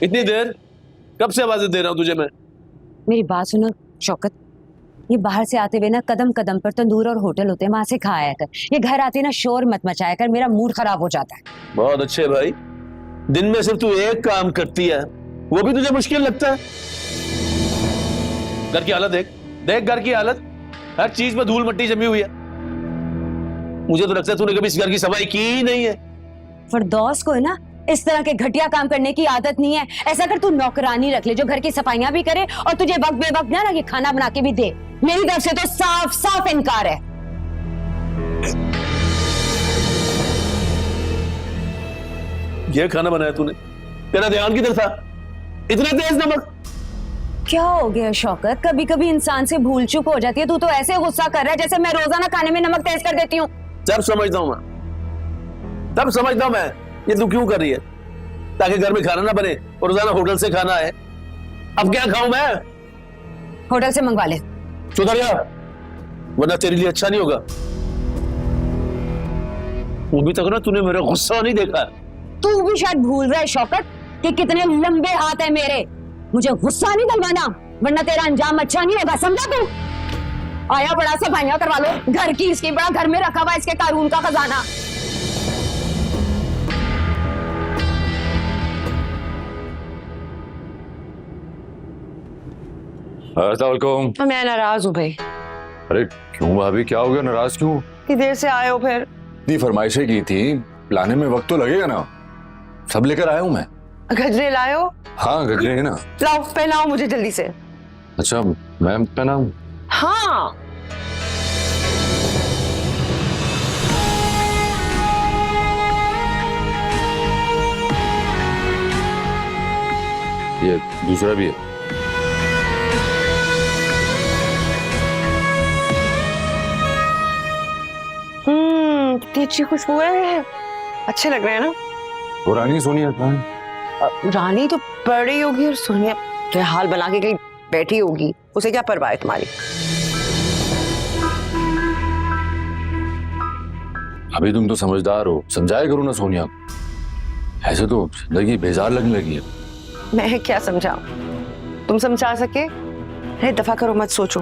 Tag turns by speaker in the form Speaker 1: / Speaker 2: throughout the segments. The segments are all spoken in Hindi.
Speaker 1: इतनी देर? कब से आवाजें दे रहा हूँ तुझे मैं?
Speaker 2: मेरी बात सुनो शौकत, ये बाहर से आते हुए ना कदम कदम पर तंदूर और होटल होते हैं, वहां से खा आया कर। ये घर आते ना शोर मत मचाया कर, मेरा मूड खराब हो जाता है।
Speaker 1: बहुत अच्छे भाई, दिन में सिर्फ तू एक काम करती है, वो भी तुझे मुश्किल लगता है। घर की हालत देख, देख घर की हालत, हर चीज में धूल मिट्टी जमी हुई है। मुझे तो लगता है तूने कभी इस घर की सफाई की ही नहीं है।
Speaker 2: फरदौस को है ना इस तरह के घटिया काम करने की आदत नहीं है। ऐसा कर तू नौकरानी रख ले जो घर की सफाइयां भी करे और तुझे वक्त बेवक्त ना ये खाना बना के भी दे। मेरी तरफ से तो साफ साफ इनकार है।
Speaker 1: ये खाना बनाया तूने, तेरा ध्यान किधर था? इतना तेज नमक?
Speaker 2: क्या हो गया शौकत, कभी कभी इंसान से भूल चूक हो जाती है। तू तो ऐसे गुस्सा कर रहा है जैसे मैं रोजाना खाने में नमक तेज कर देती हूँ।
Speaker 1: सब समझता हूं मैं, सब समझता हूं मैं। ये तू क्यों कर रही है? ताकि घर में खाना ना बने और रोजाना होटल से खाना है। अब क्या खाऊं मैं?
Speaker 2: होटल से मंगवा ले।
Speaker 1: सुधर जा, वरना तेरे लिए अच्छा नहीं होगा। अभी तक ना तूने मेरा गुस्सा नहीं देखा।
Speaker 2: तू भी शायद भूल रहा है शौकत कि कितने लंबे हाथ है मेरे। मुझे गुस्सा नहीं दिलवाना वरना तेरा अंजाम अच्छा नहीं होगा, समझा तू? आया बड़ा सफाइयां करवा लो घर की, इसकी बड़ा घर में रखा हुआ इसके कानून का खजाना।
Speaker 3: अस्सलामुअलैकुम।
Speaker 4: मैं नाराज हूँ भाई।
Speaker 3: अरे क्यों भाभी, क्या हो गया? नाराज क्यों?
Speaker 4: इतनी देर से आए हो फिर?
Speaker 3: इतनी फरमाइशें की थी, लाने में वक्त तो लगेगा ना। सब लेकर आया हूँ मैं।
Speaker 4: गजरे लाए हो?
Speaker 3: हाँ गजरे है ना।
Speaker 4: लाओ पहनाओ मुझे जल्दी से।
Speaker 3: अच्छा मैं पहनाऊं?
Speaker 4: हाँ
Speaker 3: ये दूसरा भी है।
Speaker 4: कितनी अच्छी खुशबू है, अच्छे लग रहे हैं ना।
Speaker 3: वो रानी सोनिया कहाँ है?
Speaker 4: रानी तो पड़ रही होगी और सोनिया तो हाल बना के कहीं बैठी होगी, उसे क्या परवाह है तुम्हारी।
Speaker 3: अभी तुम तो समझदार हो, समझाया करो ना सोनिया को। ऐसे तो जिंदगी बेजार लगने लगी है।
Speaker 4: मैं क्या समझाऊं, तुम समझा सके? अरे दफा करो मत, सोचो।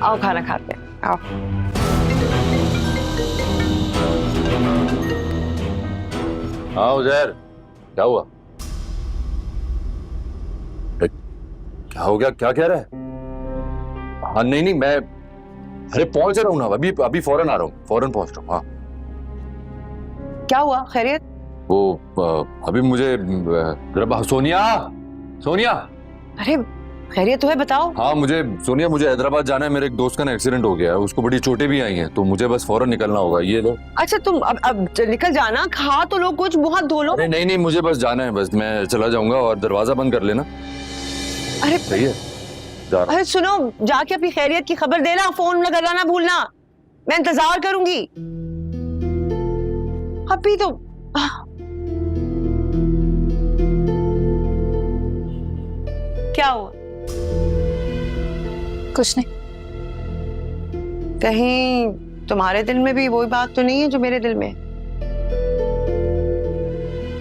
Speaker 4: आओ खाना खाते हैं, आओ।
Speaker 3: हाँ उजैर, क्या हुआ? क्या हो गया? क्या कह रहा है? हाँ नहीं मैं अरे पहुंच रहा हूँ ना, अभी अभी फौरन आ रहा हूँ, फौरन पहुंच रहा हूँ। हाँ
Speaker 4: क्या हुआ, खैरियत?
Speaker 3: वो अभी मुझे सोनिया सोनिया।
Speaker 4: अरे खैरियत तो है, बताओ।
Speaker 3: हाँ मुझे हैदराबाद जाना है। मेरे एक दोस्त का ना एक्सीडेंट हो गया है, उसको बड़ी चोटें भी आई हैं, तो मुझे बस फौरन निकलना होगा। ये लो।
Speaker 4: अच्छा तुम अब निकल जाना, खा तो लो कुछ, मुंह हाथ धो लो।
Speaker 3: अरे नहीं मुझे बस जाना है, बस मैं चला जाऊंगा और दरवाजा बंद कर लेना।
Speaker 4: अरे
Speaker 3: सही है, जा रहा।
Speaker 4: अरे सुनो, जाके अपनी खैरियत की खबर देना, फोन न करना भूलना, मैं इंतजार करूंगी। अभी तो क्या हुआ?
Speaker 5: कुछ नहीं।
Speaker 4: कहीं तुम्हारे दिल में भी वही बात तो नहीं है जो मेरे दिल में?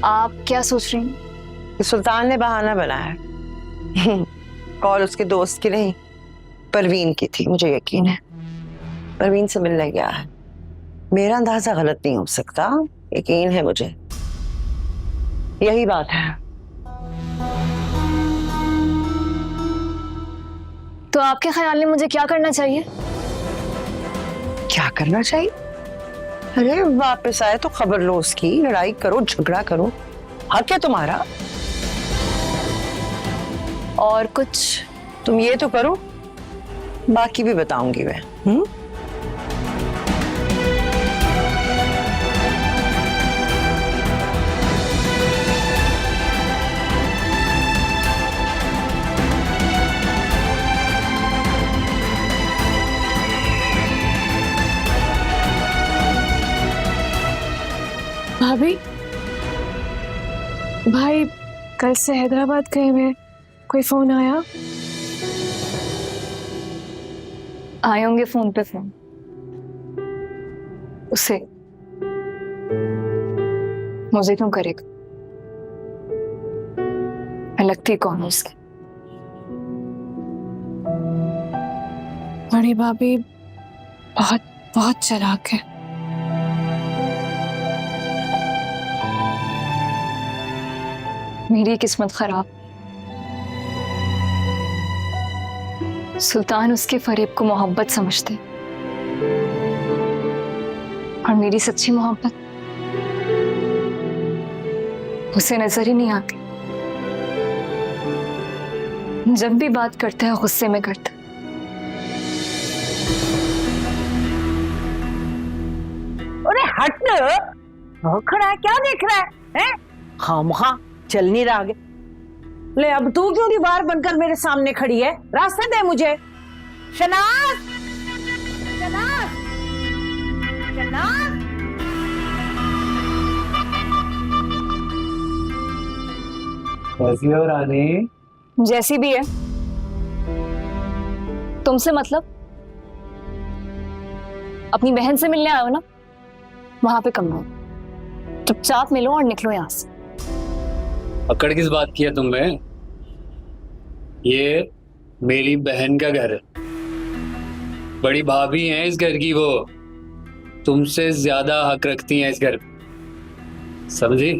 Speaker 5: आप क्या सोच रही हैं?
Speaker 4: कि सुल्तान ने बहाना बनाया है। कॉल उसके दोस्त की नहीं, परवीन की थी, मुझे यकीन है। परवीन से मिलने गया है। मेरा अंदाजा गलत नहीं हो सकता, यकीन है मुझे। यही बात है।
Speaker 5: तो आपके ख्याल में मुझे क्या करना चाहिए?
Speaker 4: क्या करना चाहिए? अरे वापस आए तो खबर लो उसकी, लड़ाई करो, झगड़ा करो, हक है तुम्हारा।
Speaker 5: और कुछ?
Speaker 4: तुम ये तो करो, बाकी भी बताऊंगी मैं।
Speaker 5: भाभी, भाई कल से हैदराबाद गए हुए, कोई फोन आया? आए होंगे फोन पे फोन। उसे मुझे क्यों करेगा? मैं लगती कौन हूँ उसकी। बड़ी भाभी बहुत बहुत चालाक है। मेरी किस्मत खराब। सुल्तान उसके फरेब को मोहब्बत समझते और मेरी सच्ची मोहब्बत उसे नजर ही नहीं आती। जब भी बात करता है गुस्से में करता है।
Speaker 6: अरे हट, वो खड़ा है, क्या देख रहा है, हैं? खामखा चल नहीं रहा आगे। ले अब तू क्यों दीवार बनकर मेरे सामने खड़ी है? रास्ता दे मुझे। शनाज, शनाज, शनाज।
Speaker 7: कैसी हो रानी?
Speaker 5: जैसी भी है, तुमसे मतलब? अपनी बहन से मिलने आए हो ना, वहां पे कम रहो। चुपचाप मिलो और निकलो यहां से।
Speaker 7: पकड़ किस बात की है तुमने? ये मेरी बहन का घर है, बड़ी भाभी हैं इस घर की, वो तुमसे ज्यादा हक रखती हैं इस घर पे, समझी?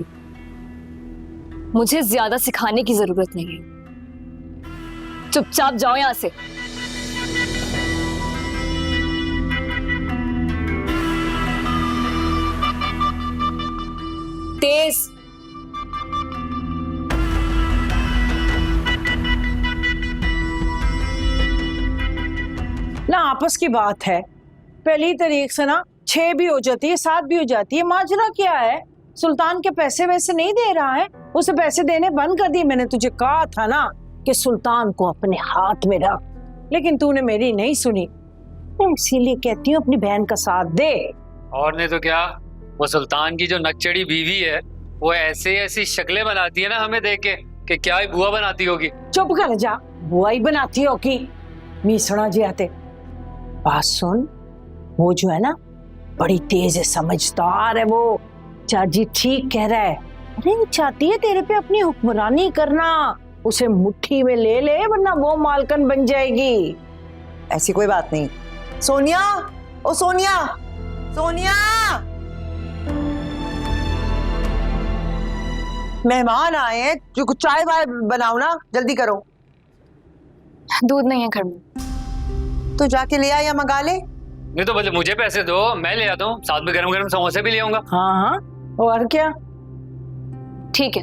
Speaker 5: मुझे ज्यादा सिखाने की जरूरत नहीं है, चुपचाप जाओ यहां से। तेज।
Speaker 6: ना आपस की बात है, पहली तारीख से ना 6 भी हो जाती है, 7 भी हो जाती है। माजरा क्या है? सुल्तान के पैसे वैसे नहीं दे रहा है, उसे पैसे देने बंद कर दिए। मैंने तुझे कहा था ना कि सुल्तान को अपने हाथ में रख, लेकिन तूने मेरी नहीं सुनी। मैं इसीलिए कहती हूँ अपनी बहन का साथ दे।
Speaker 7: और नहीं तो क्या, वो सुल्तान की जो नकचड़ी बीवी है वो ऐसे ऐसी शक्लें बनाती है ना हमें देख के कि क्या ही बुआ बनाती होगी।
Speaker 6: चुप कर जा, बुआई बनाती हो कि मीसड़ा जी आते। बात सुन, वो जो है ना बड़ी तेज है, समझदार है वो। चाची ठीक कह रहा है। अरे वो चाहती है तेरे पे अपनी हुक्मरानी करना, उसे मुट्ठी में ले ले वरना वो मालकन बन जाएगी।
Speaker 4: ऐसी कोई बात नहीं। सोनिया, ओ सोनिया, सोनिया, मेहमान आए हैं, जो कुछ चाय वाय बनाओ ना, जल्दी करो।
Speaker 5: दूध नहीं है घर में।
Speaker 4: तो जाके ले आ या मंगा ले।
Speaker 7: नहीं तो मतलब मुझे पैसे दो, मैं ले आता हूँ, साथ में गरम गरम समोसे भी ले आऊंगा।
Speaker 6: हाँ हाँ, और क्या?
Speaker 5: ठीक है,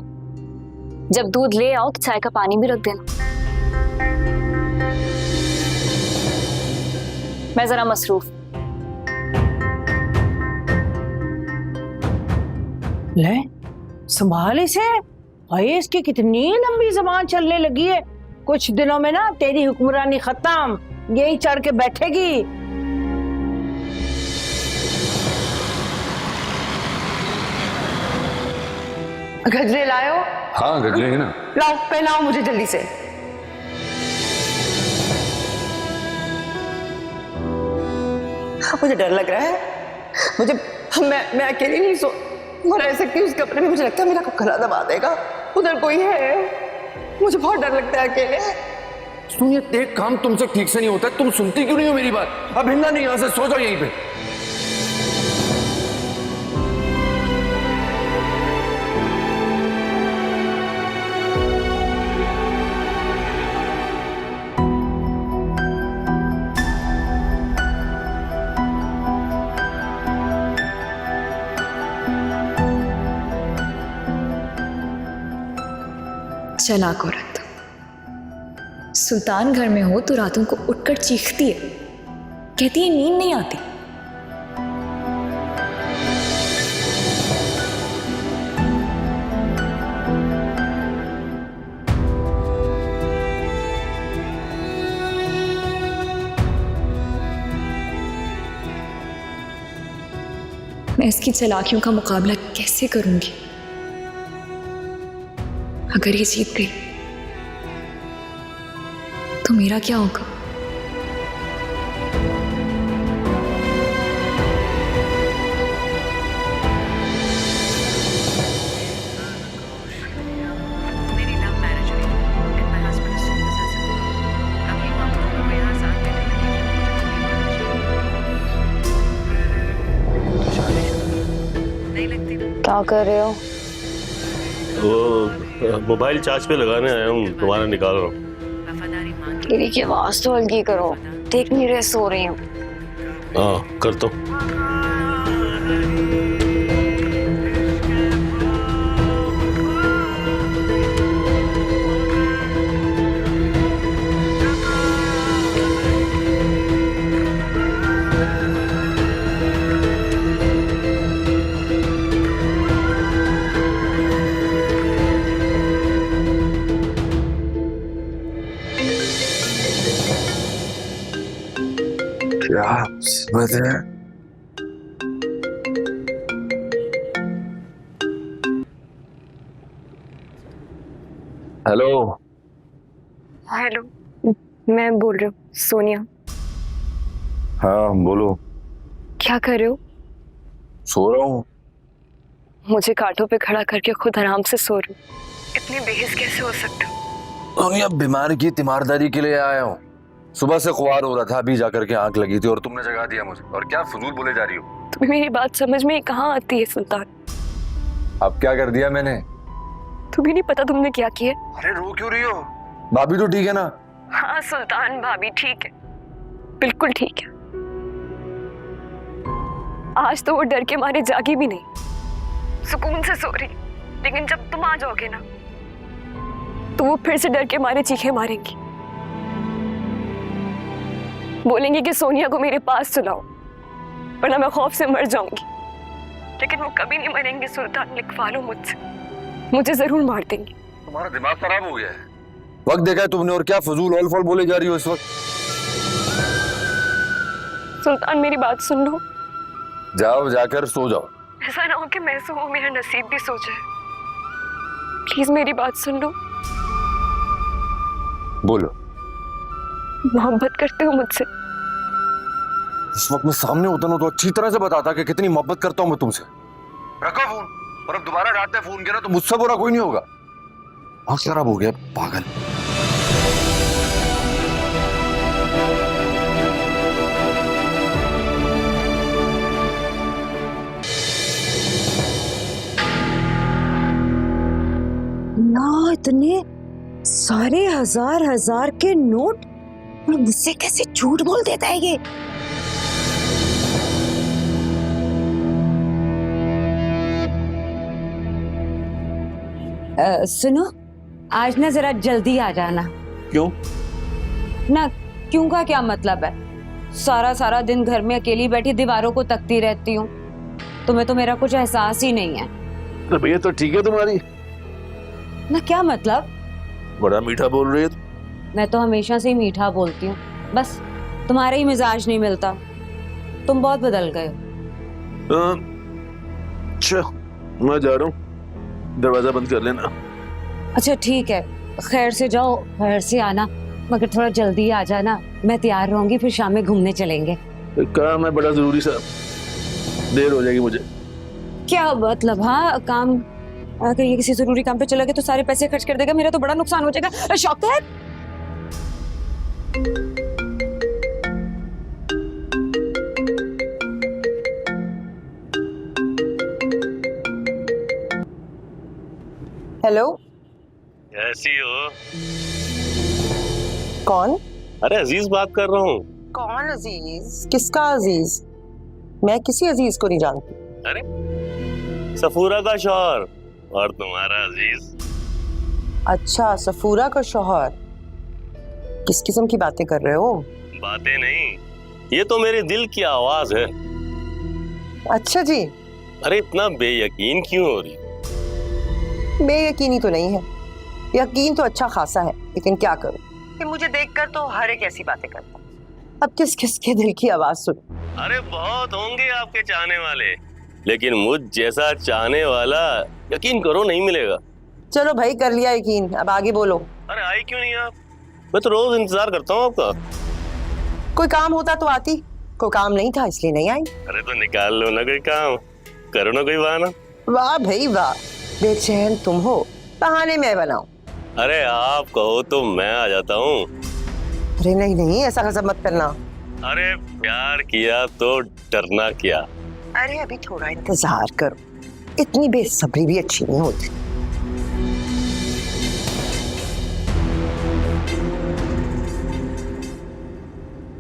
Speaker 5: जब दूध ले आओ तो चाय का पानी भी रख देना। मैं जरा मसरूफ।
Speaker 6: ले संभाल इसे, भाई इसकी कितनी लंबी जबान चलने लगी है। कुछ दिनों में ना तेरी हुक्मरानी खत्म, यही चढ़ के बैठेगी।
Speaker 4: गजरे लाओ।
Speaker 3: हाँ गजरे है ना।
Speaker 4: लाओ, पहनाओ मुझे जल्दी से। मुझे डर लग रहा है, मुझे मैं अकेली नहीं रह सकती उस कमरे में। मुझे लगता है मेरा गला दबा देगा, उधर कोई है। मुझे बहुत डर लगता है अकेले।
Speaker 3: सुन, ये एक काम तुमसे ठीक से नहीं होता, तुम सुनती क्यों नहीं हो मेरी बात? अब हिलना नहीं, यहां से सो जाओ यहीं पे।
Speaker 5: चालाक औरत। सुल्तान घर में हो तो रातों को उठकर चीखती है, कहती है नींद नहीं आती। मैं इसकी चालाकियों का मुकाबला कैसे करूंगी? अगर ये जीत गई तो मेरा क्या होगा?
Speaker 8: मेरी लव मैरिज हुई
Speaker 5: क्या कर रहे हो?
Speaker 8: वो मोबाइल चार्ज पे लगाने आया हूँ, तुम्हारा निकाल रहा हूँ।
Speaker 5: तेरी की आवाज तो हल्की करो, देख नहीं रहे सो रही हूँ।
Speaker 8: हाँ कर तो।
Speaker 3: क्या समझ रहे हैं? हेलो।
Speaker 5: हेलो, मैं बोल रही हूँ सोनिया।
Speaker 3: हाँ बोलो।
Speaker 5: क्या कर रहे हो?
Speaker 3: सो रहा हूँ।
Speaker 5: मुझे कांटों पे खड़ा करके खुद आराम से सो रही हूँ। इतनी बेहिस कैसे हो सकते हो?
Speaker 3: सोनिया, बीमार की तीमारदारी के लिए आया हूँ। सुबह से ख्वार हो रहा था, अभी जाकर के आंख लगी थी और तुमने जगा दिया मुझे। और क्या फजूल बोले जा रही हो?
Speaker 5: तुम्हें मेरी बात समझ में कहाँ आती है सुल्तान?
Speaker 3: अब क्या कर दिया मैंने?
Speaker 5: तुम्हें नहीं पता तुमने क्या किया?
Speaker 3: अरे रो क्यों रही हो? भाभी तो ठीक है ना?
Speaker 5: हाँ सुल्तान, भाभी ठीक है, बिल्कुल ठीक है। आज तो वो डर के मारे जागी भी नहीं, सुकून से सो रही। लेकिन जब तुम आ जाओगे ना, तो वो फिर से डर के मारे चीखें मारेंगी, बोलेंगे कि सोनिया को मेरे पास सुलाओ, वरना मैं खौफ से मर जाऊंगी। लेकिन वो कभी नहीं मरेंगे सुल्तान, लिखवा लो मुझसे, मुझे जरूर मार देंगे।
Speaker 3: तुम्हारा दिमाग खराब हो गया है। वक्त देखा है तुमने और क्या फजूल ऑल फॉल बोले जा रही हो इस वक्त?
Speaker 5: सुल्तान मेरी बात सुन लो।
Speaker 3: जाओ, जाकर सो जाओ।
Speaker 5: ऐसा ना हो कि मैं सोऊं, मेरा नसीब भी सो जाए। प्लीज मेरी बात सुन लो।
Speaker 3: बोलो।
Speaker 5: मोहब्बत करते हो मुझसे?
Speaker 3: इस वक्त मैं सामने होता ना तो अच्छी तरह से बताता कि कितनी मोहब्बत करता हूं मैं तुमसे। रखो फोन, और अब दोबारा रात में फोन किया ना तो मुझसे बुरा कोई नहीं होगा। आँख खराब हो गया पागल।
Speaker 2: ना इतने सारे हजार हजार के नोट, और मुझसे कैसे झूठ बोल देता है ये? सुनो, आज ना जरा जल्दी आ जाना।
Speaker 1: क्यों?
Speaker 2: ना क्यों का क्या मतलब है? सारा सारा दिन घर में अकेली बैठी दीवारों को तकती रहती हूँ, तुम्हें तो मेरा कुछ एहसास ही नहीं है।
Speaker 1: तबीयत तो ठीक है तुम्हारी?
Speaker 2: ना क्या मतलब?
Speaker 1: बड़ा मीठा बोल रही है तुम।
Speaker 2: मैं तो हमेशा से ही मीठा बोलती हूँ, बस तुम्हारा ही मिजाज नहीं मिलता। तुम बहुत बदल गए हो।
Speaker 1: अच्छा, मैं जा रहा हूँ, दरवाजा बंद कर लेना।
Speaker 2: अच्छा ठीक है, खैर से जाओ, खैर से आना, मगर थोड़ा जल्दी आ जाना। मैं तैयार रहूंगी, फिर शाम में घूमने चलेंगे।
Speaker 1: एक काम है बड़ा जरूरी सा, देर हो जाएगी मुझे।
Speaker 2: क्या मतलब? हाँ काम, अगर ये किसी जरूरी काम पे चला गया तो सारे पैसे खर्च कर देगा, मेरा तो बड़ा नुकसान हो जाएगा। शौकत,
Speaker 4: हेलो,
Speaker 8: कैसी हो?
Speaker 4: कौन?
Speaker 8: अरे अजीज बात कर रहा हूँ।
Speaker 4: कौन अजीज? किसका अजीज? मैं किसी अजीज को नहीं जानती।
Speaker 8: अरे सफूरा का शौहर और तुम्हारा अजीज।
Speaker 4: अच्छा, सफूरा का शौहर। किस किस्म की बातें कर रहे हो?
Speaker 8: बातें नहीं, ये तो मेरे दिल की आवाज है।
Speaker 4: अच्छा जी।
Speaker 8: अरे इतना बेयकीन क्यों हो रही?
Speaker 4: बेयकीनी तो नहीं है, यकीन तो अच्छा खासा है, लेकिन क्या करूं कि मुझे देखकर तो हर एक ऐसी बातें करता। अब किस किस के दिल की आवाज सुन।
Speaker 8: अरे बहुत होंगे आपके चाहने वाले, लेकिन मुझ जैसा चाहने वाला यकीन करो नहीं मिलेगा।
Speaker 4: चलो भाई, कर लिया यकीन, अब आगे बोलो।
Speaker 8: अरे आई क्यों नहीं आप? मैं तो रोज इंतजार करता हूँ आपका।
Speaker 4: कोई काम होता तो आती, कोई काम नहीं था इसलिए नहीं आई।
Speaker 8: अरे तो निकाल लो ना कोई काम, करो ना कोई बहाना।
Speaker 4: वाह भाई वाह, बेचैन तुम हो, बहाने मैं बनाऊं?
Speaker 8: अरे आप कहो तो मैं आ जाता हूँ।
Speaker 4: अरे नहीं नहीं, ऐसा गजब मत करना।
Speaker 8: अरे प्यार किया तो डरना क्या?
Speaker 4: अरे अभी थोड़ा इंतजार करो, इतनी बेसब्री भी अच्छी नहीं होती।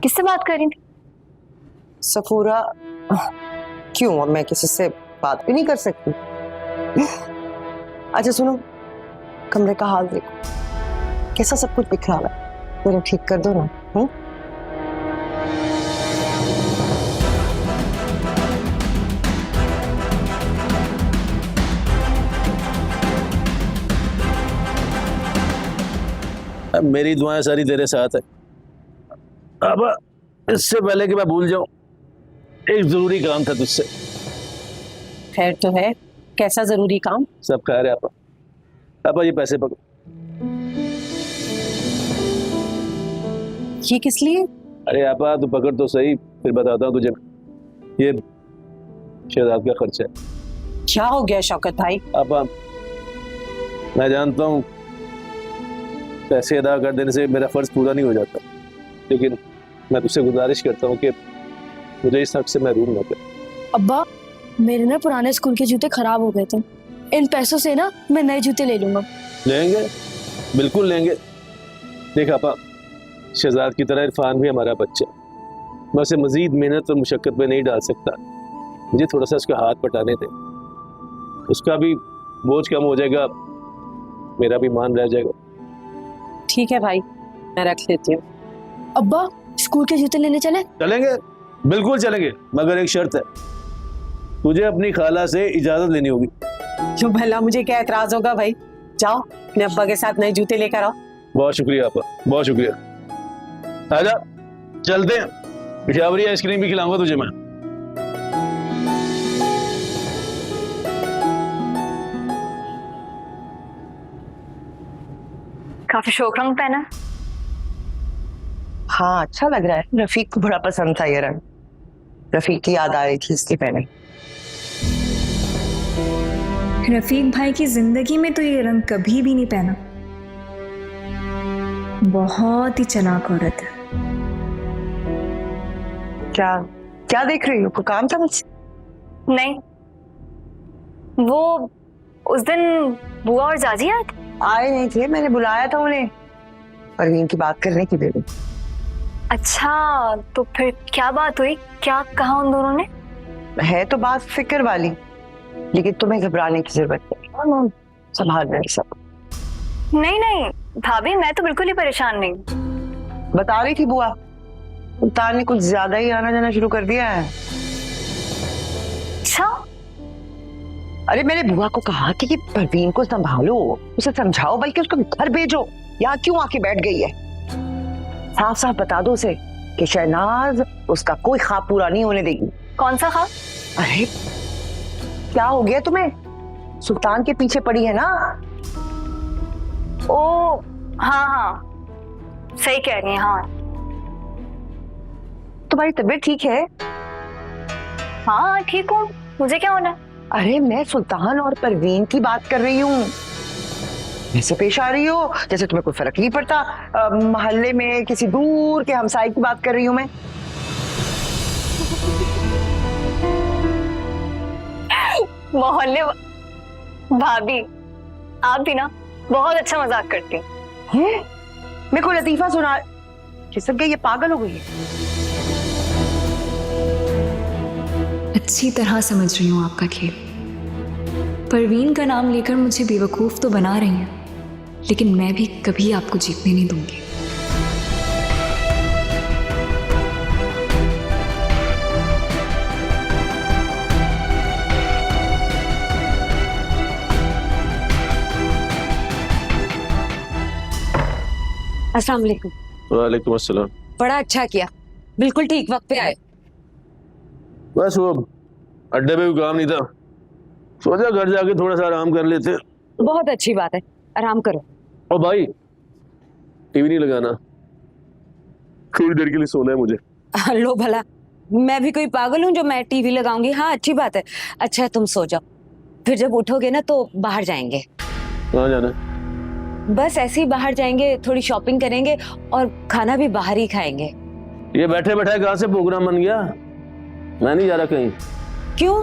Speaker 5: किससे बात कर रही थी?
Speaker 4: सफूरा, क्यों अब मैं किसी से बात भी नहीं कर सकती? अच्छा सुनो, कमरे का हाल देखो, कैसा सब कुछ बिखरा हुआ है, जरा ठीक कर दो ना।
Speaker 1: अब मेरी दुआएं सारी तेरे साथ है। अब इससे पहले कि मैं भूल जाऊं, एक जरूरी काम था तुझसे।
Speaker 6: खैर तो है, कैसा जरूरी काम?
Speaker 1: सब खैर है आपा। आपा ये पैसे पकड़ो।
Speaker 6: ये किस लिए?
Speaker 1: अरे आपा तू पकड़ तो सही, फिर बताता हूँ तुझे। ये शहजाद का खर्चा है।
Speaker 6: क्या हो गया शौकत भाई?
Speaker 1: आपा मैं जानता हूँ पैसे अदा कर देने से मेरा फर्ज पूरा नहीं हो जाता, लेकिन मैं तुझसे गुजारिश करता हूँ कि मुझे इस हक से महरूम न कर।
Speaker 9: अब्बा, मेरे ना पुराने स्कूल के जूते खराब हो गए थे, इन पैसों से ना मैं नए जूते ले लूंगा।
Speaker 1: लेंगे, बिल्कुल लेंगे। देख आपा, शहजाद की तरह इरफान भी हमारा बच्चा, मैं उसे मजीद मेहनत और मुशक्कत में नहीं डाल सकता। मुझे थोड़ा सा उसका हाथ पटाने दे, उसका भी बोझ कम हो जाएगा, मेरा भी मान रह जाएगा।
Speaker 6: ठीक है भाई, मैं रख लेती हूँ।
Speaker 9: अब्बा, स्कूल के जूते लेने चले?
Speaker 1: चलेंगे, बिल्कुल चलेंगे, मगर एक शर्त है, तुझे अपनी खाला से इजाजत लेनी होगी।
Speaker 6: जो भला मुझे क्या एतराज होगा भाई, जाओ अपने अब्बा के साथ नए जूते लेकर आओ।
Speaker 1: बहुत शुक्रिया आपा, बहुत शुक्रिया। आजा चलते हैं, पिशावरी आइसक्रीम भी खिलाऊंगा तुझे मैं।
Speaker 5: काफी शौक रंग पहना।
Speaker 4: हाँ अच्छा लग रहा है, रफीक को बड़ा पसंद था ये रंग, रफीक की याद आ रही थी इसके पहने।
Speaker 10: रफीक भाई की जिंदगी में तो ये रंग कभी भी नहीं पहना। बहुत ही चालाक औरत है।
Speaker 4: क्या क्या देख रही हो, कोई काम था मुझसे?
Speaker 5: नहीं, वो उस दिन बुआ और जाजी आए थे।
Speaker 4: आए नहीं थे, मैंने बुलाया था उन्हें परवीन की बात करने की। बेबी
Speaker 5: अच्छा, तो फिर क्या बात हुई, क्या कहा उन दोनों ने?
Speaker 4: है तो बात फिक्र वाली, लेकिन तुम्हें घबराने की जरूरत नहीं, संभाल रहे सब।
Speaker 5: नहीं नहीं भाभी, मैं तो बिल्कुल ही परेशान नहीं।
Speaker 4: बता रही थी बुआ, सुल्तान ने कुछ ज्यादा ही आना जाना शुरू कर दिया है।
Speaker 5: अच्छा,
Speaker 4: अरे मैंने बुआ को कहा कि परवीन को संभालो, उसे समझाओ, बल्कि उसको घर भेजो। यहाँ क्यों आके बैठ गई है? साफ साफ बता दो उसे कि शहनाज उसका कोई ख्वाब पूरा नहीं होने देगी।
Speaker 5: कौन सा ख्वाब?
Speaker 4: अरे क्या हो गया तुम्हें, सुल्तान के पीछे पड़ी है ना?
Speaker 5: ओ हाँ हाँ, सही कह रही हैं। हाँ,
Speaker 4: तुम्हारी तबीयत ठीक है?
Speaker 5: हाँ ठीक हूँ, मुझे क्या होना?
Speaker 4: अरे मैं सुल्तान और परवीन की बात कर रही हूँ। ऐसे पेश आ रही हो जैसे तुम्हें कोई फर्क नहीं पड़ता। मोहल्ले में किसी दूर के हमसाये की बात कर रही हूँ मैं।
Speaker 5: मोहल्ले भाभी, आप भी ना बहुत अच्छा मजाक करती
Speaker 4: हैं? मेरे को लतीफा सुना, खिसक गई, ये पागल हो गई है।
Speaker 10: अच्छी तरह समझ रही हूँ आपका खेल। परवीन का नाम लेकर मुझे बेवकूफ तो बना रही हैं, लेकिन मैं भी कभी आपको जीतने नहीं दूंगी।
Speaker 2: अस्सलाम वालेकुम।
Speaker 1: वालेकुम अस्सलाम।
Speaker 2: बड़ा अच्छा किया, बिल्कुल ठीक वक्त पे आए।
Speaker 1: बस वो अड्डे पे भी काम नहीं था, सोचा घर जाके थोड़ा सा आराम कर लेते।
Speaker 2: बहुत अच्छी बात है, आराम करो।
Speaker 1: ओ भाई, टीवी नहीं लगाना, थोड़ी देर के लिए सोना है मुझे।
Speaker 2: लो भला, मैं भी कोई पागल हूँ जो मैं टीवी लगाऊंगी? हाँ अच्छी बात है। अच्छा तुम सो जाओ, फिर जब उठोगे ना तो बाहर जाएंगे।
Speaker 1: कहाँ जाना?
Speaker 2: बस ऐसे ही बाहर जाएंगे, थोड़ी शॉपिंग करेंगे और खाना भी बाहर ही खाएंगे।
Speaker 1: ये बैठे बैठे कहाँ से प्रोग्राम बन गया? मैं नहीं जा रहा कहीं।
Speaker 2: क्यों?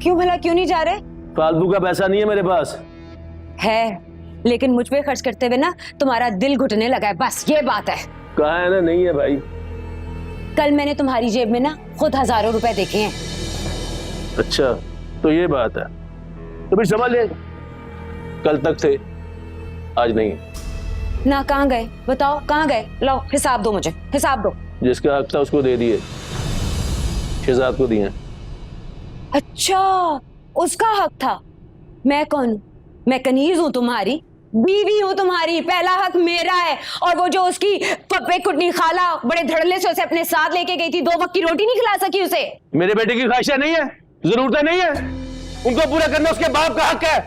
Speaker 2: क्यों भला क्यों नहीं जा रहे?
Speaker 1: फालतू का पैसा नहीं है मेरे पास।
Speaker 2: है, लेकिन मुझ पे खर्च करते हुए ना तुम्हारा दिल घुटने लगा है, बस ये बात है।
Speaker 1: कहा है ना, नहीं है भाई।
Speaker 2: कल मैंने तुम्हारी जेब में ना खुद हजारों रुपए देखे हैं।
Speaker 1: अच्छा, तो ये बात है, तो फिर समझ ले, कल तक थे, आज नहीं।
Speaker 2: ना कहाँ गए बताओ, कहाँ गए? लो हिसाब दो, मुझे हिसाब दो।
Speaker 1: जिसका हक था उसको दे दिए, शहजाद को दिए।
Speaker 2: अच्छा, उसका हक था। मैं कौन हूं? मैं कनीज हूं तुम्हारी, बीवी हूं तुम्हारी, पहला हक मेरा है। और वो जो उसकी पप्पे कुटनी खाला बड़े धड़ल्ले से उसे अपने साथ लेके गई थी, 2 वक्त की रोटी नहीं खिला सकी उसे।
Speaker 1: मेरे बेटे की ख्वाहिशें नहीं है, जरूरतें नहीं है, उनको पूरा करना उसके बाप का हक है,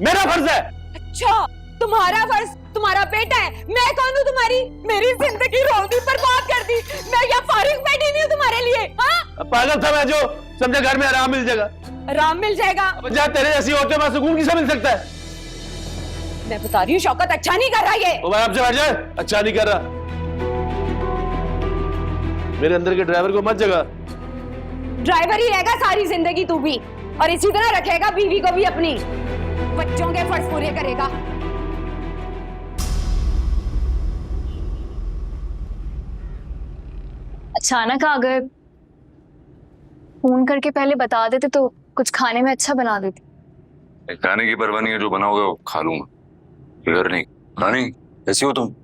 Speaker 1: मेरा फर्ज है।
Speaker 2: अच्छा, तुम्हारा फर्ज, तुम्हारा बेटा है, मैं कौन हूँ तुम्हारी? मेरी जिंदगी रोंदी बर्बाद कर दी, मैं यहाँ फारिग बैठी हुई हूँ तुम्हारे लिए। हाँ,
Speaker 1: पागल था मैं जो समझा घर में आराम मिल जाएगा।
Speaker 2: आराम मिल जाएगा?
Speaker 1: अब जा, तेरे जैसी औरतें में सुकून किसे मिल सकता है?
Speaker 2: मैं बता रही हूँ शौकत अच्छा नहीं कर रहा ये।
Speaker 1: ओ भाई, आपसे बैठ जाए, अच्छा नहीं कर रहा। मेरे अंदर के ड्राइवर को मत जगा।
Speaker 2: ड्राइवर ही रहेगा सारी जिंदगी तू भी, और इसी तरह रखेगा बीवी को भी अपनी, बच्चों के फर्ज पूरे करेगा।
Speaker 10: अचानक आ गए, फोन करके पहले बता देते तो कुछ खाने में अच्छा बना देती।
Speaker 3: खाने की परवाह नहीं है, जो बनाओगे वो खा लूंगा। इधर नहीं। रानी, कैसी हो तुम?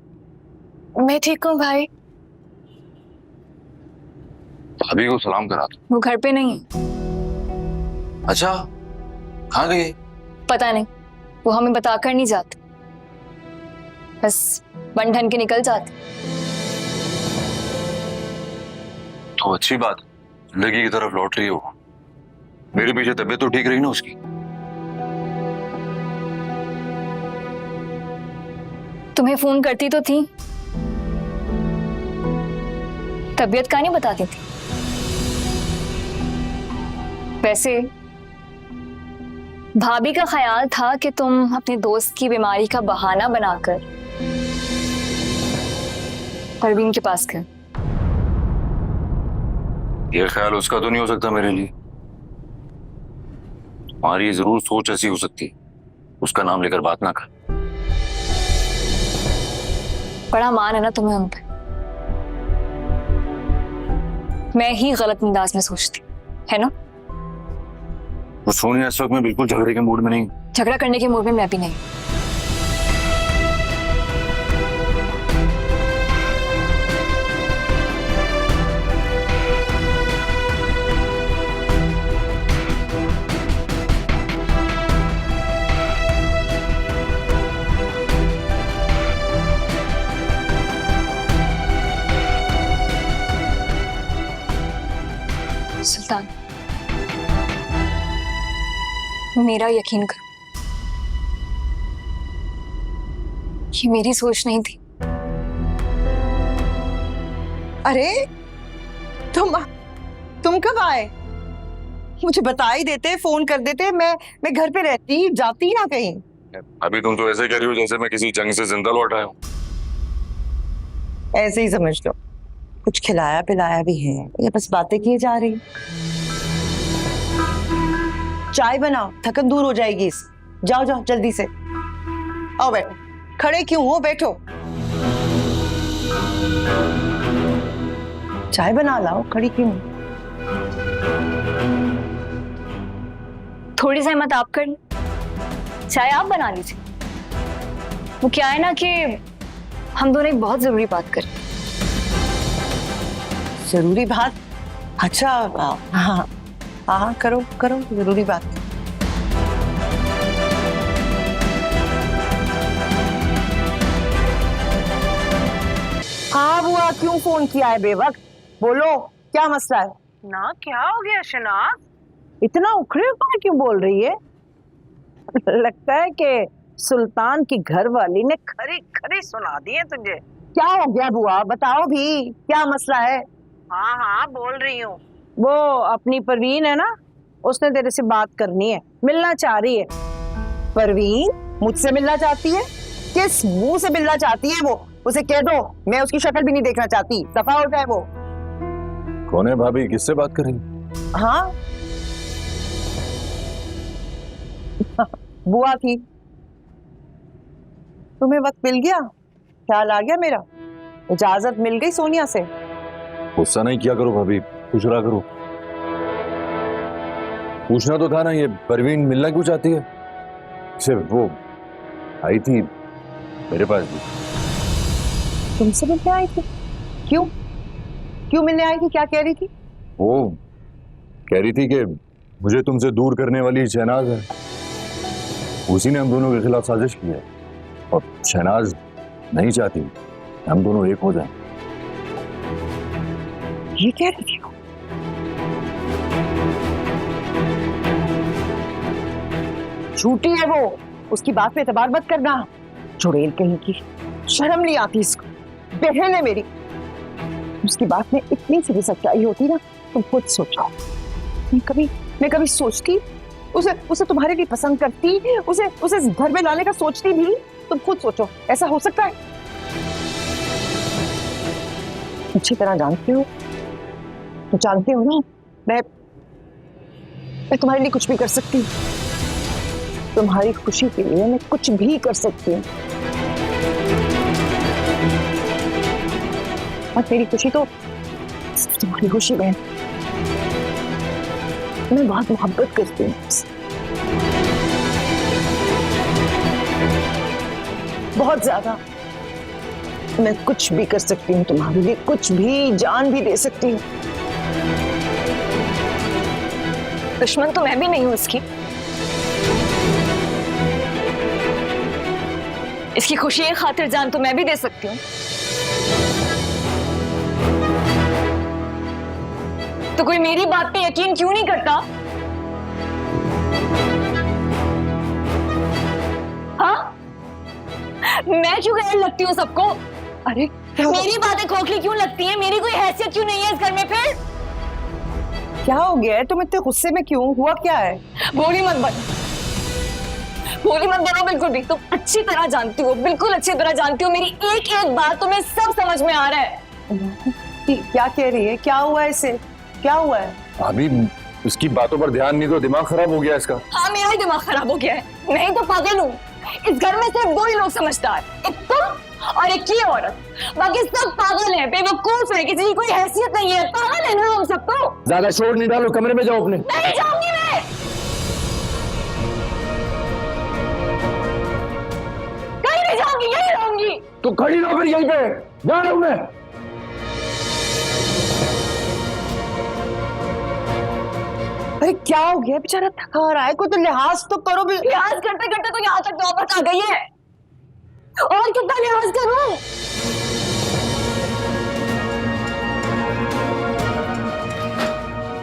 Speaker 10: मैं ठीक हूँ भाई।
Speaker 3: भाभी को सलाम करा दो।
Speaker 10: वो घर पे नहीं है।
Speaker 3: अच्छा, कहाँ गई?
Speaker 10: पता नहीं, वो हमें बताकर नहीं जाते, बस बन ठन के निकल जाते।
Speaker 3: तो अच्छी बात, जिंदगी की तरफ लौट रही हो। मेरे पीछे तबीयत तो ठीक रही ना उसकी?
Speaker 10: तुम्हें फोन करती तो थी, तबीयत का नहीं बताती थी। वैसे भाभी का ख्याल था कि तुम अपने दोस्त की बीमारी का बहाना बनाकर परवीन के पास गए।
Speaker 3: ये ख्याल उसका तो नहीं हो सकता मेरे लिए। तुम्हारी जरूर सोच ऐसी हो सकती है, उसका नाम लेकर बात ना कर।
Speaker 10: बड़ा मान है ना तुम्हें उन पे। मैं ही गलत अंदाज में सोचती, है ना?
Speaker 3: वो सोनिया इस वक्त मैं बिल्कुल झगड़े के मूड में नहीं।
Speaker 10: झगड़ा करने के मूड में मैं भी नहीं। सुल्तान, मेरा यकीन करो, ये मेरी सोच नहीं थी।
Speaker 4: अरे तुम कब आए? मुझे बता ही देते, फोन कर देते, मैं घर पे रहती, जाती ना कहीं।
Speaker 3: अभी तुम तो ऐसे कह रही हो जैसे मैं किसी जंग से जिंदा लौट आया हूँ।
Speaker 4: ऐसे ही समझ लो, कुछ खिलाया पिलाया भी है या बस बातें किए जा रही? चाय बनाओ, थकन दूर हो जाएगी इस। जाओ जाओ जल्दी से आओ, बैठो। खड़े क्यों हो, बैठो। चाय बना लाओ, खड़ी क्यों?
Speaker 10: थोड़ी सहमत आप कर, चाय आप बना लीजिए। वो क्या है ना कि हम दोनों एक बहुत जरूरी बात करें।
Speaker 4: जरूरी बात? अच्छा, हाँ हाँ, करो करो जरूरी बात। हाँ बुआ, क्यों फोन किया है बेवक्त? बोलो, क्या मसला है?
Speaker 6: ना क्या हो गया शनाज, इतना उखड़े उखड़े क्यों बोल रही है? लगता है कि सुल्तान की घरवाली ने खरी खरी सुना दी है तुझे।
Speaker 4: क्या हो गया बुआ, बताओ भी, क्या मसला है?
Speaker 6: हाँ हाँ बोल रही हूँ। वो अपनी परवीन है ना, उसने तेरे से बात करनी है, मिलना चाह रही है।
Speaker 4: परवीन मुझसे मिलना चाहती है? किस मुंह से मिलना चाहती है वो? उसे कह दो मैं उसकी शक्ल भी नहीं देखना चाहती, दफा हो जाए वो।
Speaker 3: कौन है भाभी, किससे बात कर रही?
Speaker 4: हाँ बुआ की। तुम्हें वक्त मिल गया, ख्याल आ गया मेरा, इजाजत मिल गई सोनिया से।
Speaker 3: गुस्सा नहीं किया करो भाभी, कुछ रहा करो। पूछना तो था ना, ये परवीन मिलना क्यों चाहती है? सिर्फ वो आई थी मेरे पास भी।
Speaker 4: तुमसे मिलने आई थी? क्यों क्यों मिलने आई थी? क्या कह रही थी?
Speaker 3: वो कह रही थी कि मुझे तुमसे दूर करने वाली शहनाज है, उसी ने हम दोनों के खिलाफ साजिश की है, और शहनाज नहीं चाहती हम दोनों एक हो जाएं।
Speaker 4: ये कह रही थी वो? झूठी है वो, उसकी बात पे एतबार मत करना। चुड़ैल कहीं की, शर्म नहीं आती इसको। बहन है मेरी, उसकी बात में इतनी सी भी सच्चाई होती ना, तुम खुद सोचो। मैं कभी सोचती उसे तुम्हारे लिए पसंद करती, उसे घर में लाने का सोचती भी? तुम खुद सोचो, ऐसा हो सकता है? अच्छी तरह जानते हो, तो जानते हो ना, मैं तुम्हारे लिए कुछ भी कर सकती हूँ। तुम्हारी खुशी के लिए मैं कुछ भी कर सकती हूँ। और मेरी खुशी तो सिर्फ तुम्हारी खुशी बहन। मैं बहुत मोहब्बत करती हूँ तुमसे, बहुत ज्यादा। मैं कुछ भी कर सकती हूँ तुम्हारे लिए, कुछ भी, जान भी दे सकती हूँ।
Speaker 5: दुश्मन तो मैं भी नहीं हूं इसकी। इसकी खुशी की खातिर जान तो मैं भी दे सकती हूँ। तो कोई मेरी बात पे यकीन क्यों नहीं करता? हाँ, मैं क्यों गैर लगती हूँ सबको?
Speaker 4: अरे
Speaker 5: मेरी बातें खोखली क्यों लगती हैं? मेरी कोई हैसियत क्यों नहीं है इस घर में? फिर
Speaker 4: क्या हो गया है? तुम इतने गुस्से में क्यों? हुआ क्या है?
Speaker 5: बोली मत बनो बिल्कुल भी। तुम अच्छी तरह जानती हो, बिल्कुल अच्छी तरह जानती हो। मेरी एक एक बात तुम्हें सब समझ में आ रहा है।
Speaker 4: क्या कह रही है? क्या हुआ है इसे? क्या हुआ है?
Speaker 3: अभी इसकी बातों पर ध्यान नहीं तो दिमाग खराब हो गया इसका।
Speaker 5: हाँ, मेरा ही दिमाग खराब हो गया है। मैं ही तो पागल हूँ। इस घर में सिर्फ दो ही लोग समझदार, एक तुम और एक ये औरत। बाकी सब पागल हैं, बेवकूफ हैं, किसी की कोई हैसियत नहीं है। पागल है ना हम सब तो।
Speaker 3: ज्यादा शोर नहीं डालो, कमरे में जाओ अपने।
Speaker 5: नहीं जाऊंगी मैं। कहीं नहीं जाऊंगी, यहीं रहूंगी।
Speaker 3: तो खड़ी रहो फिर यहीं पे, जा रहा हूं मैं।
Speaker 4: अरे क्या हो गया? बेचारा थका रहा है, कोई तो लिहाज तो करो भी।
Speaker 5: लिहाज करते करते तो यहाँ तक नौबत आ गई है, और कितना लिहाज करूं?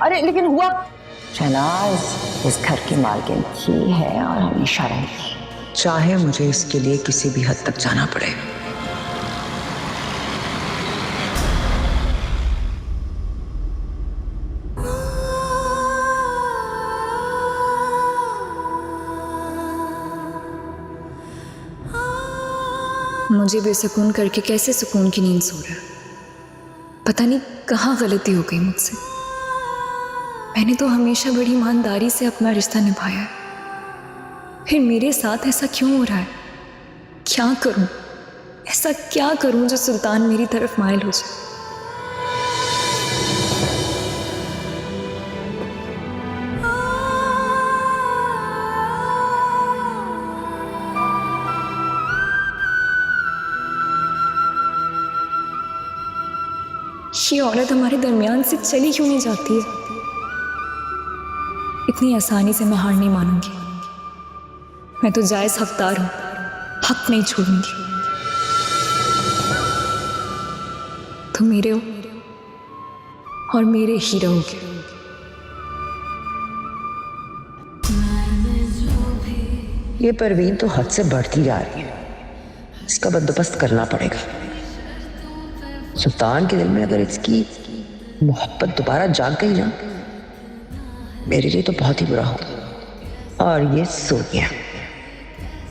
Speaker 4: अरे लेकिन हुआ? शहनाज इस घर की मालकिन की है और हमेशा रहेगी, चाहे मुझे इसके लिए किसी भी हद तक जाना पड़े।
Speaker 10: मुझे बेसुकून करके कैसे सुकून की नींद सो रहा है? पता नहीं कहाँ गलती हो गई मुझसे। मैंने तो हमेशा बड़ी ईमानदारी से अपना रिश्ता निभाया है, फिर मेरे साथ ऐसा क्यों हो रहा है? क्या करूं? ऐसा क्या करूं जो सुल्तान मेरी तरफ माइल हो जाए? ये औरत हमारे दरमियान से चली क्यों नहीं जाती है? इतनी आसानी से मैं हार नहीं मानूंगी। मैं तो जायज हकदार हूं, हक नहीं छोड़ूंगी। तुम मेरे हो और मेरे ही रहोगे।
Speaker 4: ये परवीन तो हद से बढ़ती जा रही है, इसका बंदोबस्त करना पड़ेगा। सुल्तान के दिल में अगर इसकी मोहब्बत दोबारा जाग गई ना, मेरे लिए तो बहुत ही बुरा होगा। और ये सोनिया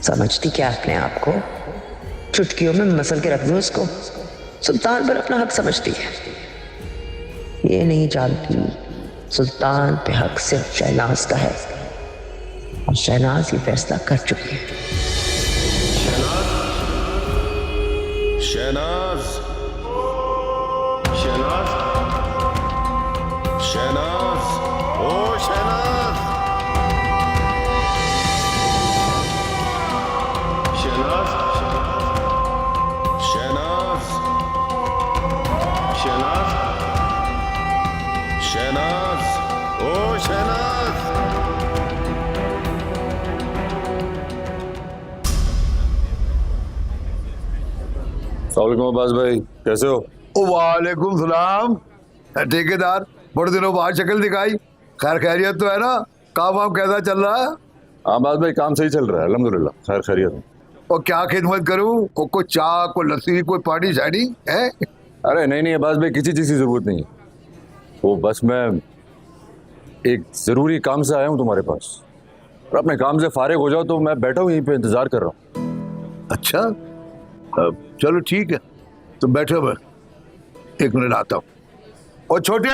Speaker 4: समझती क्या अपने आप को? चुटकियों में मसल के रख दो उसको, सुल्तान पर अपना हक समझती है। ये नहीं जानती सुल्तान पे हक सिर्फ शहनाज का है। और शहनाज ये फैसला कर चुकी है।
Speaker 3: शहनाज, शहनाज, शहनाज, ओ शहनाज, शहनाज, शहनाज, शहनाज, शहनाज, ओ शहनाज।
Speaker 11: अस्सलामुअलैकुम अब्बास भाई, कैसे हो?
Speaker 12: वालेकुम सलाम। ठेकेदार, बड़े दिनों बाद शक्ल दिखाई। खैर खैरियत तो है ना? काम वाम कैसा चल रहा है?
Speaker 11: अब्बास भाई काम सही चल रहा है अल्हम्दुलिल्लाह, खैर खैरियत है।
Speaker 12: और क्या खिदमत करूं? कोई चाय, कोई लस्सी, कोई पानी शानी है?
Speaker 11: अरे नहीं नहीं अब्बास भाई, किसी चीज़ की जरूरत नहीं है। वो बस मैं एक जरूरी काम से आया हूँ तुम्हारे पास, और अपने काम से फारिग हो जाओ तो मैं बैठा हूँ यहीं पे इंतजार कर रहा हूँ।
Speaker 12: अच्छा, चलो ठीक है, तो बैठो, मैं 1 मिनट आता हूँ। और छोटे,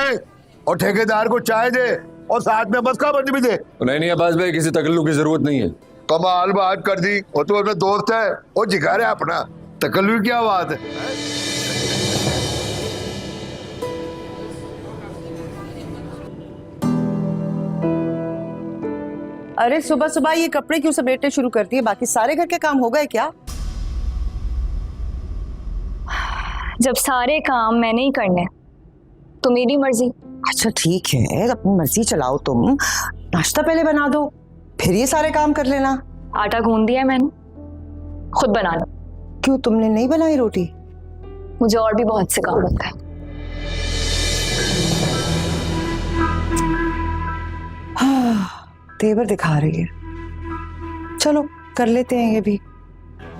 Speaker 12: और ठेकेदार को चाय दे और साथ में बस का बंद भी दे।
Speaker 11: नहीं नहीं अब्बास भाई, किसी तकल्लुफ़ की जरूरत नहीं है।
Speaker 12: कमाल बात कर दी। और तू अपना दोस्त है और जिगर है अपना, तकल्लुफ़ क्या बात है?
Speaker 4: अरे सुबह सुबह ये कपड़े क्यों समेटने शुरू कर दिए? बाकी सारे घर के काम हो गए क्या?
Speaker 5: जब सारे काम मैंने ही करने तो मेरी मर्जी।
Speaker 4: अच्छा ठीक है, अपनी मर्जी चलाओ तुम। नाश्ता पहले बना दो, फिर ये सारे काम कर लेना।
Speaker 5: आटा गूंद दिया है मैंने, खुद बना लो।
Speaker 4: क्यों, तुमने नहीं बनाई रोटी?
Speaker 5: मुझे और भी बहुत से काम होता है।
Speaker 4: तेवर दिखा रही है। चलो कर लेते हैं ये भी।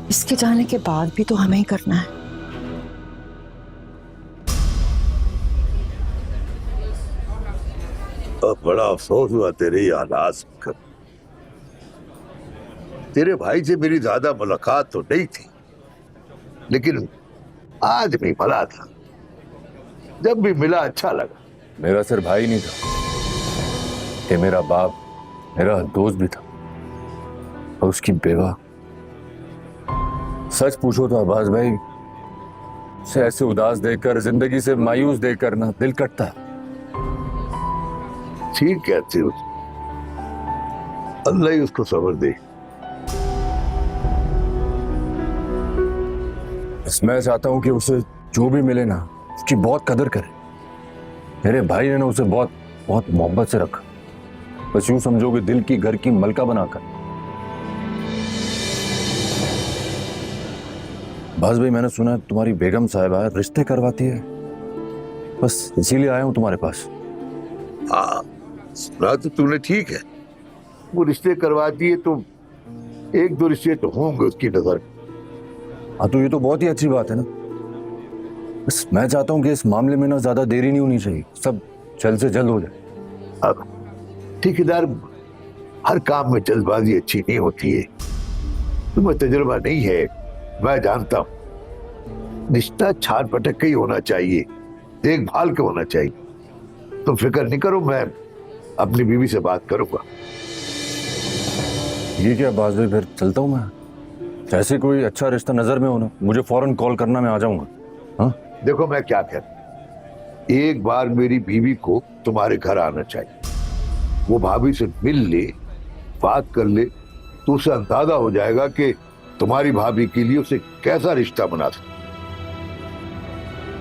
Speaker 4: इसके जाने के बाद भी तो हमें ही करना है।
Speaker 12: बड़ा अफसोस हुआ तेरे हालात सुनकर। तेरे भाई से मेरी ज्यादा मुलाकात तो नहीं थी, लेकिन आज भी भला था। जब भी मिला अच्छा लगा।
Speaker 11: मेरा सिर्फ भाई नहीं था, ये मेरा बाप, मेरा दोस्त भी था, और उसकी बेवा। सच पूछो तो अब्बास भाई, उसे ऐसे उदास देखकर, जिंदगी से मायूस देखकर ना दिल कटता है।
Speaker 12: ठीक कहते हो, अल्लाह ही उसको सब्र दे।
Speaker 11: मैं चाहता हूं कि उसे जो भी मिले ना, उसकी बहुत कदर करे। मेरे भाई ने ना उसे बहुत बहुत मोहब्बत से रखा, बस यूं समझो कि दिल की घर की मलका बनाकर। बस भाई, मैंने सुना है तुम्हारी बेगम साहिबा रिश्ते करवाती है, बस इसीलिए आया हूं तुम्हारे पास।
Speaker 12: हाँ, सुना तो तूने ठीक है। वो रिश्ते करवाती है तो 1-2 रिश्ते तो होंगे उसकी नजर।
Speaker 11: हाँ तो ये तो बहुत ही अच्छी बात है ना। बस मैं चाहता हूँ कि इस मामले में ना ज्यादा देरी नहीं होनी चाहिए, सब जल्द से जल्द हो जाए।
Speaker 12: अब ठेकेदार, हर काम में जल्दबाजी अच्छी नहीं होती है। तुम्हें तजुर्बा नहीं है, मैं जानता हूं। रिश्ता छान पटक के ही होना चाहिए, देखभाल के होना चाहिए। तुम फिक्र नहीं करो, मैं अपनी बीवी से बात करूंगा।
Speaker 11: ये क्या बात है, फिर चलता हूँ मैं। ऐसे कोई अच्छा रिश्ता नजर में होना, मुझे फौरन कॉल करना, मैं आ जाऊंगा। हाँ
Speaker 12: देखो मैं क्या कहता, एक बार मेरी बीवी को तुम्हारे घर आना चाहिए। वो भाभी से मिल ले, बात कर ले, तो उसे अंदाजा हो जाएगा कि तुम्हारी भाभी के लिए उसे कैसा रिश्ता बना सकते।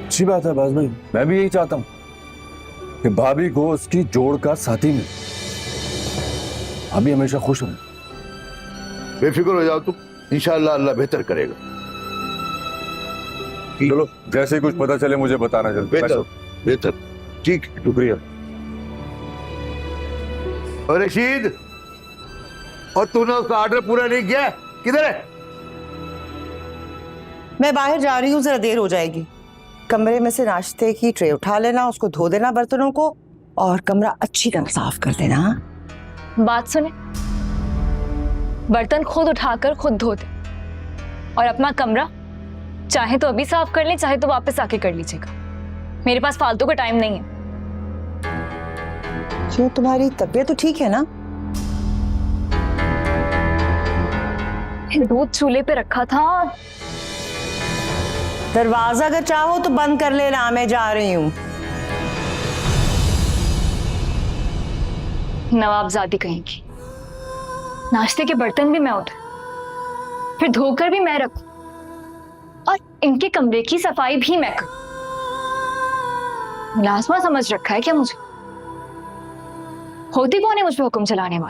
Speaker 11: अच्छी बात है बाज भाई, मैं भी यही चाहता हूँ कि भाभी को उसकी जोड़ का साथी मिले, भाभी हमेशा खुश रहे।
Speaker 12: बेफिक्र हो जाओ तुम, इंशाअल्लाह अल्लाह बेहतर करेगा।
Speaker 11: चलो, जैसे ही कुछ पता चले मुझे बताना जल्दी।
Speaker 12: बेहतर बेहतर, ठीक,
Speaker 11: शुक्रिया।
Speaker 12: और रशीद, और तूने उसका ऑर्डर पूरा नहीं किया, किधर है?
Speaker 4: मैं बाहर जा रही हूँ, जरा देर हो जाएगी। कमरे में से नाश्ते की ट्रे उठा लेना, उसको धो देना बर्तनों को, और कमरा अच्छी तरह साफ कर देना।
Speaker 5: बात सुने, बर्तन खुद उठाकर खुद धो दे, और अपना कमरा चाहे तो अभी साफ कर ले, चाहे तो वापस आके कर लीजिएगा। मेरे पास फालतू का टाइम नहीं है।
Speaker 4: क्यों, तुम्हारी तबीयत तो ठीक है ना?
Speaker 9: दूध चूल्हे पे रखा था।
Speaker 4: दरवाजा अगर चाहो तो बंद कर लेना, मैं जा रही हूँ।
Speaker 9: नवाबजादी कहेंगी। नाश्ते के बर्तन भी मैं उठाऊं, फिर धोकर भी मैं रखूं, और इनके कमरे की सफाई भी मैं करूं। मुलाजमा समझ रखा है क्या मुझे? होती कौन है मुझ पे हुक्म चलाने वाली?